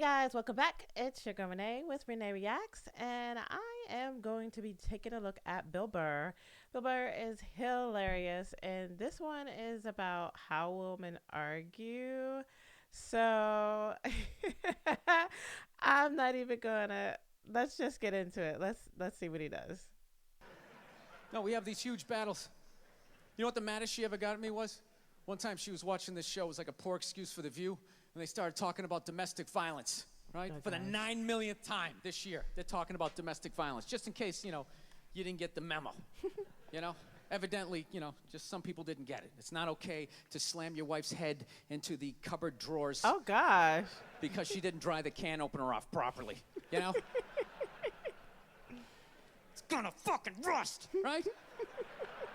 Guys, welcome back. It's your girl Rene with Rene Reacts, and I am going to be taking a look at Bill Burr. Bill Burr is hilarious, and this one is about how women argue. So I'm not even gonna. Let's just get into it. Let's see what he does. No, we have these huge battles. You know what the maddest she ever got at me was? One time she was watching this show. It was like a poor excuse for The View. And they started talking about domestic violence, right? Okay. For the 9 millionth time this year, they're talking about domestic violence. Just in case, you didn't get the memo, Evidently, just some people didn't get it. It's not okay to slam your wife's head into the cupboard drawers. Oh, gosh. Because she didn't dry the can opener off properly, It's gonna fucking rust, right?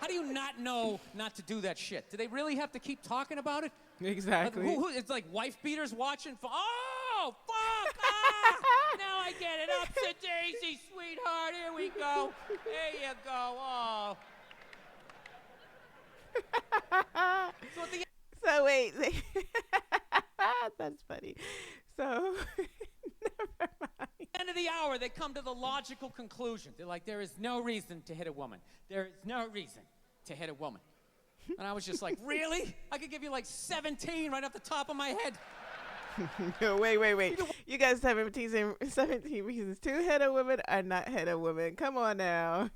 How do you not know not to do that shit? Do they really have to keep talking about it? Exactly. It's like wife beaters watching for, oh, fuck, ah, now I get it. Up to Daisy, sweetheart, here we go. There you go, oh. So wait. That's funny. So, never mind. End of the hour, they come to the logical conclusion. They're like, there is no reason to hit a woman. There is no reason to hit a woman. And I was just like, really? I could give you like 17 right off the top of my head. Wait. You got 17 reasons to hit a woman or not hit a woman. Come on now.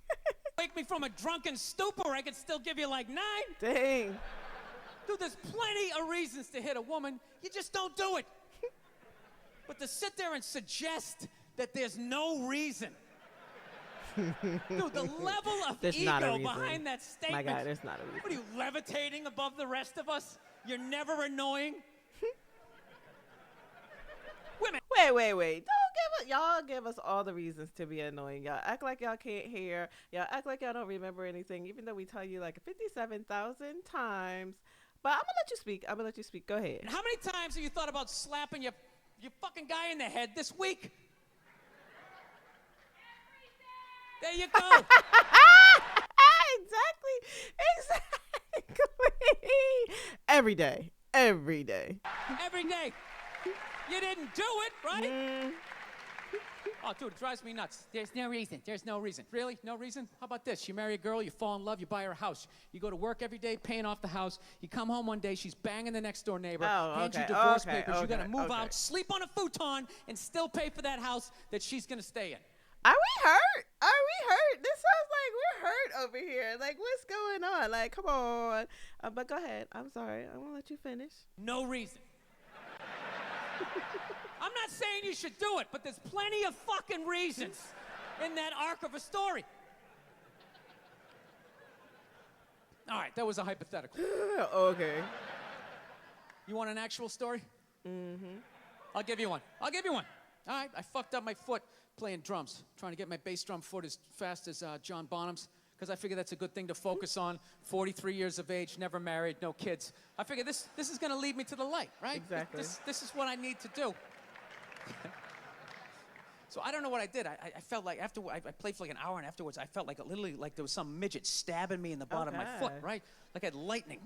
Wake me from a drunken stupor, I could still give you like 9. Dang. Dude, there's plenty of reasons to hit a woman. You just don't do it. But to sit there and suggest that there's no reason. Dude, the level of ego behind that statement. My God, there's not a reason. What are you, levitating above the rest of us? You're never annoying? Women. Wait. Y'all give us all the reasons to be annoying. Y'all act like y'all can't hear. Y'all act like y'all don't remember anything, even though we tell you like 57,000 times. But I'm going to let you speak. Go ahead. How many times have you thought about slapping your fucking guy in the head this week? There you go. Exactly. Every day. Every day. You didn't do it, right? Oh, dude, it drives me nuts. There's no reason. Really? No reason? How about this? You marry a girl, you fall in love, you buy her a house. You go to work every day paying off the house. You come home one day, she's banging the next door neighbor, hands you divorce papers. You got to move out, sleep on a futon, and still pay for that house that she's going to stay in. Are we hurt? This sounds like we're hurt over here. Like, what's going on? Like, come on. But go ahead. I'm sorry. I'm going to let you finish. No reason. I'm not saying you should do it, but there's plenty of fucking reasons in that arc of a story. All right, that was a hypothetical. Okay. You want an actual story? Mm-hmm. I'll give you one. All right, I fucked up my foot playing drums, trying to get my bass drum foot as fast as John Bonham's, because I figure that's a good thing to focus on. 43 years of age, never married, no kids. I figure this is going to lead me to the light, right? Exactly. This is what I need to do. So I don't know what I did. I felt like after I played for like an hour, and afterwards I felt like literally like there was some midget stabbing me in the bottom of my foot, right? Like I had lightning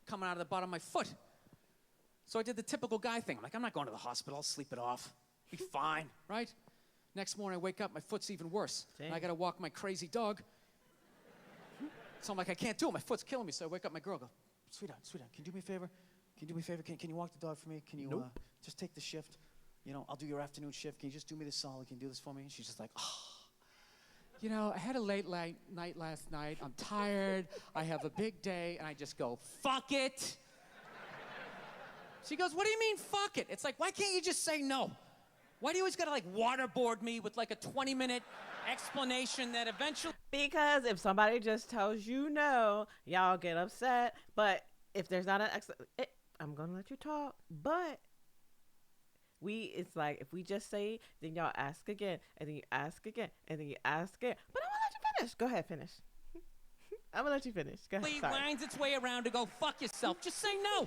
coming out of the bottom of my foot. So I did the typical guy thing. I'm like, I'm not going to the hospital. I'll sleep it off. Be fine, right? Next morning I wake up, my foot's even worse. And I got to walk my crazy dog. So I'm like, I can't do it. My foot's killing me. So I wake up my girl, go, sweetheart, can you do me a favor? Can you walk the dog for me? Can you just take the shift? I'll do your afternoon shift. Can you just do me this solid? Can you do this for me? And she's just like, I had a late night last night. I'm tired. I have a big day. And I just go, fuck it. She goes, what do you mean, fuck it? It's like, why can't you just say no? Why do you always got to waterboard me with a 20-minute explanation that eventually... Because if somebody just tells you no, y'all get upset. But if there's not an I'm going to let you talk. But it's like, if we just say, then y'all ask again, and then you ask again, and then you ask again. But I'm going to let you finish. Go ahead, finish. I'm going to let you finish. Go ahead. It winds its way around to go, fuck yourself. Just say no.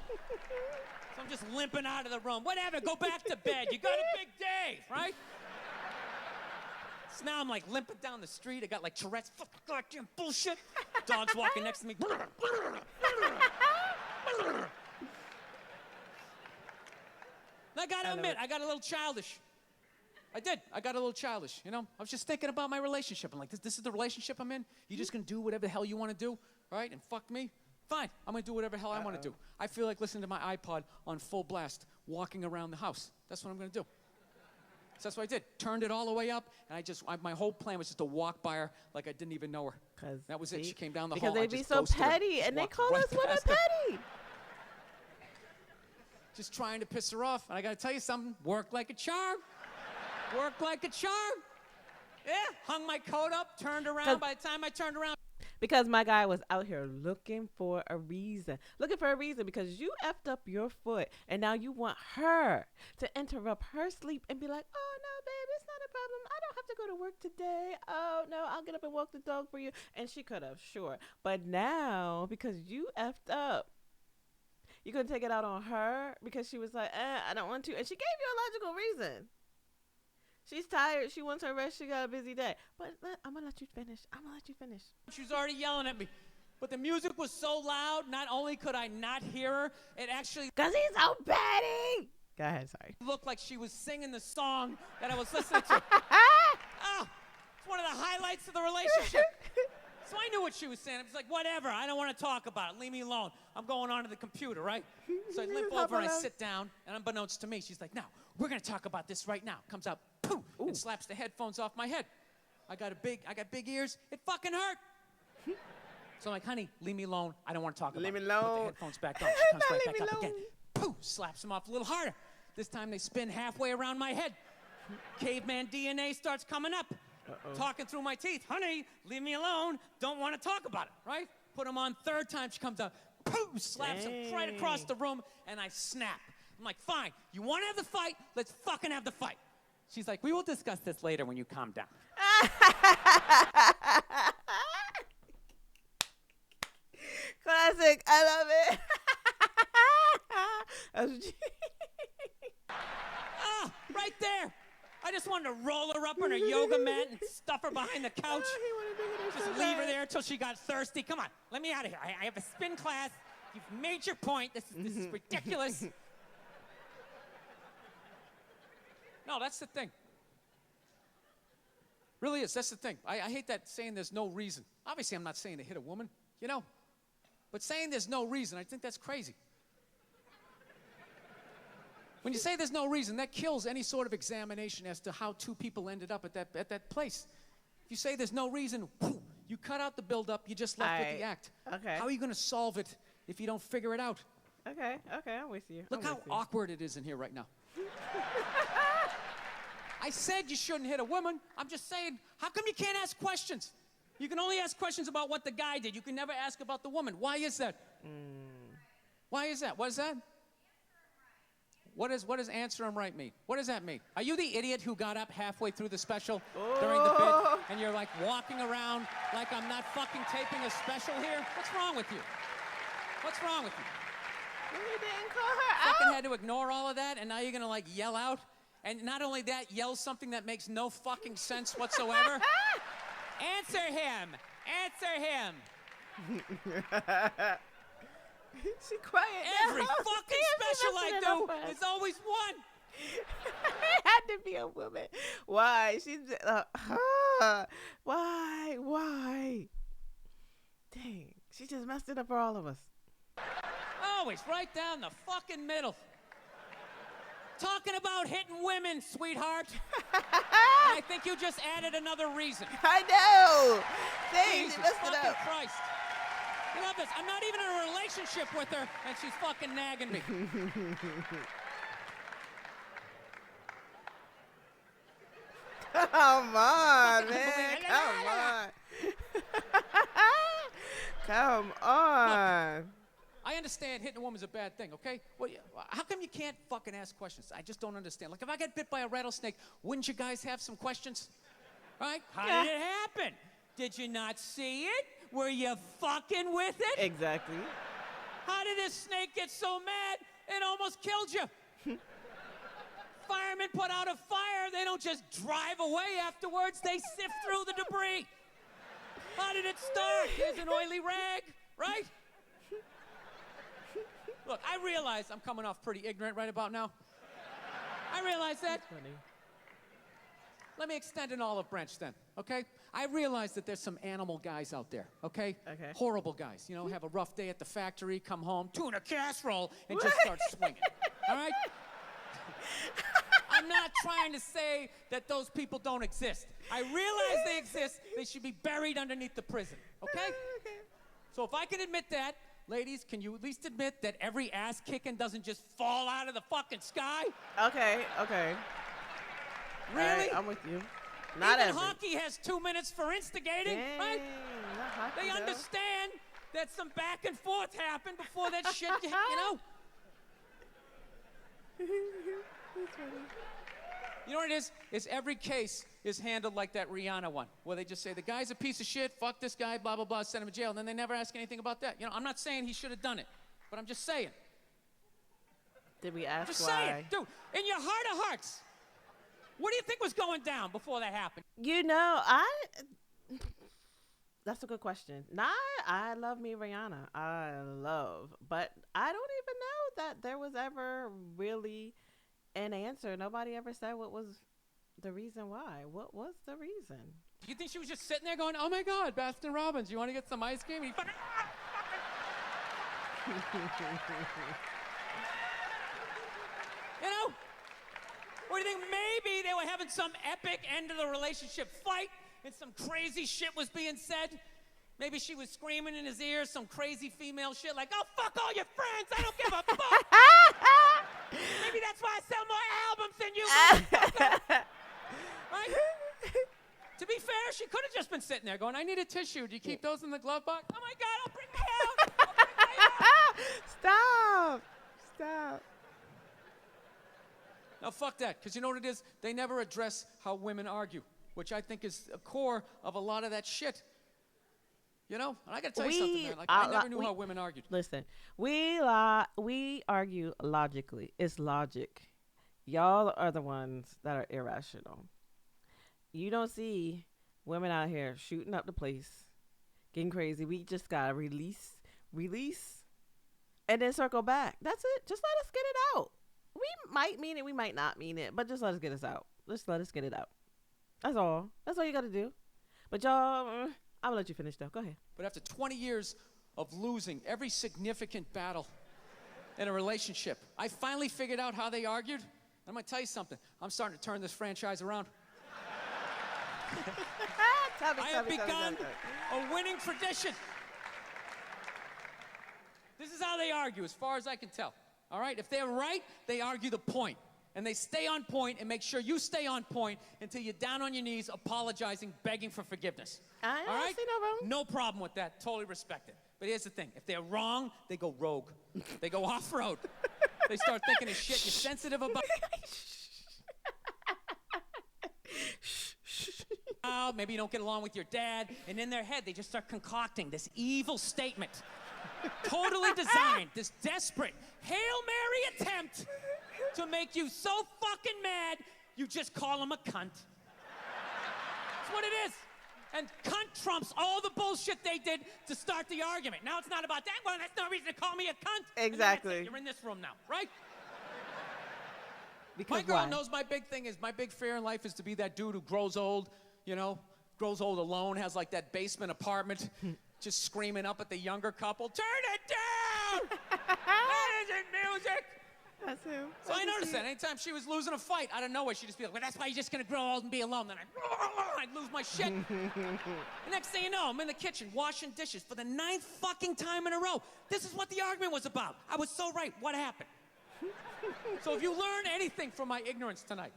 So I'm just limping out of the room. Whatever, go back to bed. You got a big day, right? So now I'm limping down the street. I got Tourette's. Fucking goddamn bullshit. Dog's walking next to me. I gotta admit, I got a little childish. I did. I got a little childish, you know? I was just thinking about my relationship. I'm like, this is the relationship I'm in? You just gonna do whatever the hell you wanna do, right? And fuck me? Fine, I'm gonna do whatever the hell I wanna do. I feel like listening to my iPod on full blast, walking around the house. That's what I'm gonna do. So that's what I did. Turned it all the way up, and my whole plan was just to walk by her like I didn't even know her. That was it. She came down the hall. Because they be so petty, and they call us women petty. Just trying to piss her off. And I gotta tell you something, worked like a charm. Worked like a charm. Yeah, hung my coat up, turned around. By the time I turned around. Because my guy was out here looking for a reason. Because you effed up your foot, and now you want her to interrupt her sleep and be like, oh, no, babe, it's not a problem. I don't have to go to work today. Oh, no, I'll get up and walk the dog for you. And she could have, sure. But now, because you effed up, you couldn't take it out on her because she was like, I don't want to. And she gave you a logical reason. She's tired. She wants her rest. She got a busy day. But I'm going to let you finish. She was already yelling at me. But the music was so loud, not only could I not hear her, it actually... Because he's so petty. Go ahead, sorry. Looked like she was singing the song that I was listening to. It's one of the highlights of the relationship. So I knew what she was saying. I was like, whatever. I don't want to talk about it. Leave me alone. I'm going on to the computer, right? So I limp over and I sit down, and unbeknownst to me, she's like, now, we're going to talk about this right now. Comes out, poof, and slaps the headphones off my head. I got big ears. It fucking hurt. So I'm like, honey, leave me alone. I don't want to talk about it. Leave me alone. Put the headphones back on. She comes right back up again. Poof, slaps them off a little harder. This time they spin halfway around my head. Caveman DNA starts coming up. Talking through my teeth. Honey, leave me alone. Don't want to talk about it, right? Put them on. Third time she comes out. Poof, slaps him right across the room, and I snap. I'm like, fine. You want to have the fight? Let's fucking have the fight. She's like, we will discuss this later when you calm down. Classic. I love it. Right there. I just wanted to roll her up on her yoga mat and stuff her behind the couch. Just leave her there until she got thirsty. Come on, let me out of here. I have a spin class. You've made your point. This is ridiculous. No, that's the thing. Really is. That's the thing. I hate that saying there's no reason. Obviously, I'm not saying to hit a woman, you know. But saying there's no reason, I think that's crazy. When you say there's no reason, that kills any sort of examination as to how two people ended up at that place. If you say there's no reason, you cut out the build-up, you just left with the act. Okay. How are you going to solve it if you don't figure it out? Okay, I'm with you. Look how awkward it is in here right now. I said you shouldn't hit a woman. I'm just saying, how come you can't ask questions? You can only ask questions about what the guy did. You can never ask about the woman. Why is that? Why is that? What is that? What does answer him right mean? What does that mean? Are you the idiot who got up halfway through the special during the bit and you're like walking around like I'm not fucking taping a special here? What's wrong with you? What's wrong with you? You didn't call her Fucking out. had to ignore all of that and now you're gonna like yell out? And not only that, yell something that makes no fucking sense whatsoever? Answer him! Answer him! She quiet now. Every fucking special I do, there's always one. It had to be a woman. Why? She's why? Dang, she just messed it up for all of us. Always right down the fucking middle. Talking about hitting women, sweetheart. I think you just added another reason. I know. Dang, Jesus she messed it fucking up. Christ. You love this. I'm not even in a relationship with her, and she's fucking nagging me. Come on, man. Come on. Come on. Look, I understand hitting a woman's a bad thing, okay? Well, how come you can't fucking ask questions? I just don't understand. Like, if I got bit by a rattlesnake, wouldn't you guys have some questions? Right? How did it happen? Did you not see it? Were you fucking with it? Exactly. How did this snake get so mad it almost killed you? Firemen put out a fire. They don't just drive away afterwards. They sift through the debris. How did it start? Here's an oily rag, right? Look, I realize I'm coming off pretty ignorant right about now. I realize that. That's funny. Let me extend an olive branch then, okay? I realize that there's some animal guys out there, okay? Okay. Horrible guys, you know, have a rough day at the factory, come home, tuna casserole, and just start swinging, all right? I'm not trying to say that those people don't exist. I realize they exist. They should be buried underneath the prison, okay? So if I can admit that, ladies, can you at least admit that every ass kicking doesn't just fall out of the fucking sky? Okay. Really? All right, I'm with you. Not Even every. hockey has 2 minutes for instigating, Dang, right? not hockey, They though. understand that some back and forth happened before that shit, you know? That's funny. You know what it is? It's every case is handled like that Rihanna one, where they just say, the guy's a piece of shit, fuck this guy, blah, blah, blah, send him to jail, and then they never ask anything about that. You know, I'm not saying he should have done it, but I'm just saying. Did we ask Just why? saying. Dude, in your heart of hearts, what do you think was going down before that happened? You know, that's a good question. I love me Rihanna. But I don't even know that there was ever really an answer. Nobody ever said what was the reason why. What was the reason? Do you think she was just sitting there going, oh my God, Baskin Robbins, you want to get some ice cream? And he fucking, you know? Or do you think maybe they were having some epic end of the relationship fight and some crazy shit was being said? Maybe she was screaming in his ear some crazy female shit like, oh, fuck all your friends, I don't give a fuck. Maybe that's why I sell more albums than you, motherfucker. Right? To be fair, she could have just been sitting there going, I need a tissue. Do you keep those in the glove box? Oh my God, I'll bring my out. I'll bring my out. Stop. Now, fuck that, because you know what it is? They never address how women argue, which I think is a core of a lot of that shit. You know? And I got to tell you something, man. Like, I never knew how women argued. Listen, we argue logically. It's logic. Y'all are the ones that are irrational. You don't see women out here shooting up the place, getting crazy. We just got to release, and then circle back. That's it. Just let us get it out. We might mean it, we might not mean it, but just let us get us out. Just let us get it out. That's all. That's all you got to do. But y'all, I'm going to let you finish, though. Go ahead. But after 20 years of losing every significant battle in a relationship, I finally figured out how they argued. I'm going to tell you something. I'm starting to turn this franchise around. I have begun a winning tradition. This is how they argue, as far as I can tell. All right? If they're right, they argue the point. And they stay on point and make sure you stay on point until you're down on your knees, apologizing, begging for forgiveness. I All right? see no wrong. No problem with that. Totally respect it. But here's the thing. If they're wrong, they go rogue. They go off-road. They start thinking of shit you're sensitive about. Maybe you don't get along with your dad. And in their head, they just start concocting this evil statement. Totally designed, this desperate Hail Mary attempt to make you so fucking mad, you just call him a cunt. That's what it is. And cunt trumps all the bullshit they did to start the argument. Now it's not about that. Well, that's no reason to call me a cunt. Exactly. You're in this room now, right? Because my girl why? knows my big thing is, my big fear in life is to be that dude who grows old, you know, grows old alone, has like that basement apartment, just screaming up at the younger couple, turn it down! That isn't music! That's him. So I noticed that anytime she was losing a fight, out of nowhere, she'd just be like, well, that's why you're just gonna grow old and be alone. Then I'd lose my shit. The next thing you know, I'm in the kitchen washing dishes for the 9th fucking time in a row. This is what the argument was about. I was so right. What happened? So if you learn anything from my ignorance tonight,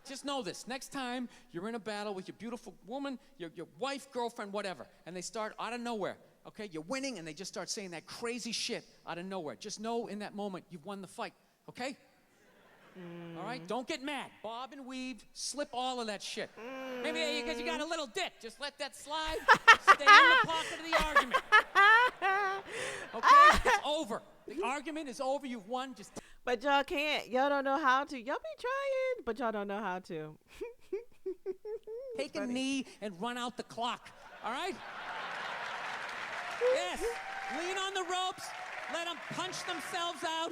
just know this. Next time you're in a battle with your beautiful woman, your wife, girlfriend, whatever, and they start out of nowhere, okay, you're winning, and they just start saying that crazy shit out of nowhere. Just know in that moment you've won the fight, okay? All right? Don't get mad. Bob and weave, slip all of that shit. Maybe because you got a little dick. Just let that slide. Stay in the pocket of the argument. Okay? It's over. The argument is over. You've won. Just But y'all can't. Y'all don't know how to. Y'all be trying, but y'all don't know how to. take a knee and run out the clock. All right? Yes. Lean on the ropes. Let them punch themselves out.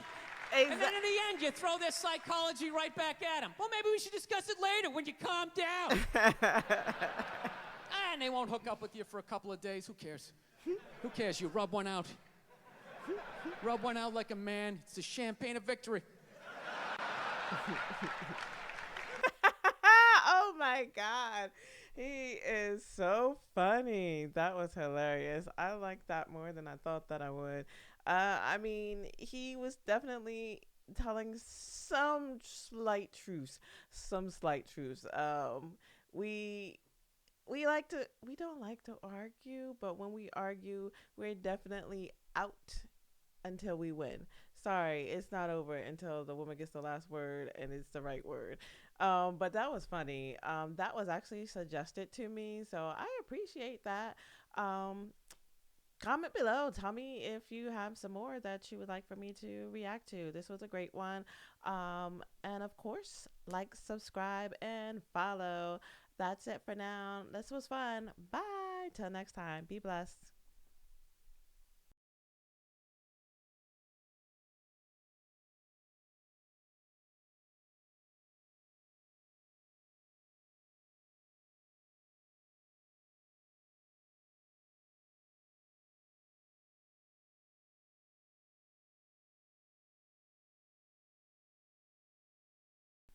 And then in the end, you throw their psychology right back at them. Well, maybe we should discuss it later when you calm down. And they won't hook up with you for a couple of days. Who cares? Who cares? You rub one out. Rub one out like a man. It's the champagne of victory. Oh my God. He is so funny. That was hilarious. I like that more than I thought that I would. I mean, he was definitely telling some slight truths. Some slight truths. We we don't like to argue, but when we argue, we're definitely out until we win. Sorry, it's not over until the woman gets the last word and it's the right word. But that was funny. That was actually suggested to me, so I appreciate that. Um, Comment below. Tell me if you have some more that you would like for me to react to. This was a great one. And of course, like, subscribe, and follow. That's it for now. This was fun. Bye. Till next time. Be blessed.